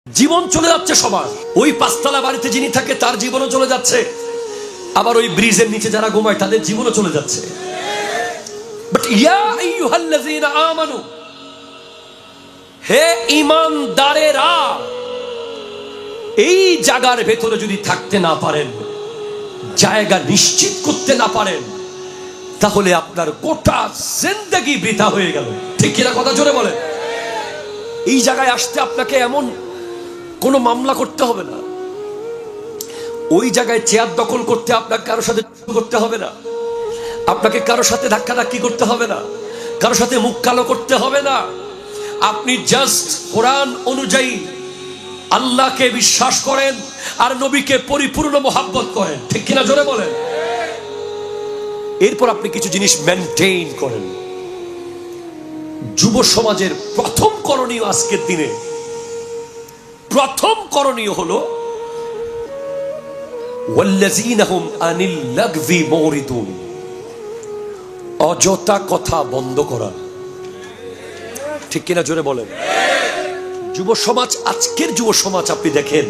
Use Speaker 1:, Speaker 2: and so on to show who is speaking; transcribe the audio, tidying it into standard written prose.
Speaker 1: জীবন চলে যাচ্ছে সবার। ওই পাঁচতলা বাড়িতে যিনি থাকে তার জীবনও চলে যাচ্ছে, আবার ওই ব্রিজের নিচে যারা ঘুমায় তাদের জীবনও চলে যাচ্ছে। বাট ইয়া আইয়ুহাল্লাযীনা আমানু, হে ঈমানদারেরা, এই জায়গার ভেতরে যদি থাকতে না পারেন, জায়গা নিশ্চিত করতে না পারেন, তাহলে আপনার গোটা জিন্দেগি বৃথা হয়ে গেল। ঠিক কিনা? কথা জোরে বলেন। এই জায়গায় আসতে আপনাকে এমন কোনো মামলা করতে হবে না, ওই জায়গায় চেয়ার দখল করতে আপনাকে কারোর সাথে করতে হবে না, আপনাকে কারোর সাথে ধাক্কাধাক্কি করতে হবে না, কারোর সাথে মুখ কালো করতে হবে না। আপনি জাস্ট কোরআন অনুযায়ী আল্লাহকে বিশ্বাস করেন আর নবীকে পরিপূর্ণ মোহাব্বত করেন। ঠিক কিনা? জোরে বলেন। এরপর আপনি কিছু জিনিস মেনটেইন করেন। যুব সমাজের প্রথম করণীয়, আজকের দিনে প্রথম করণীয় হলো ওয়াল্লাযীনা হুম আনিল লাগযি মুরিদুন, অযথা কথা বন্ধ করা। ঠিক কিনা? জোরে বলেন। যুব সমাজ, আজকের যুব সমাজ আপনি দেখেন,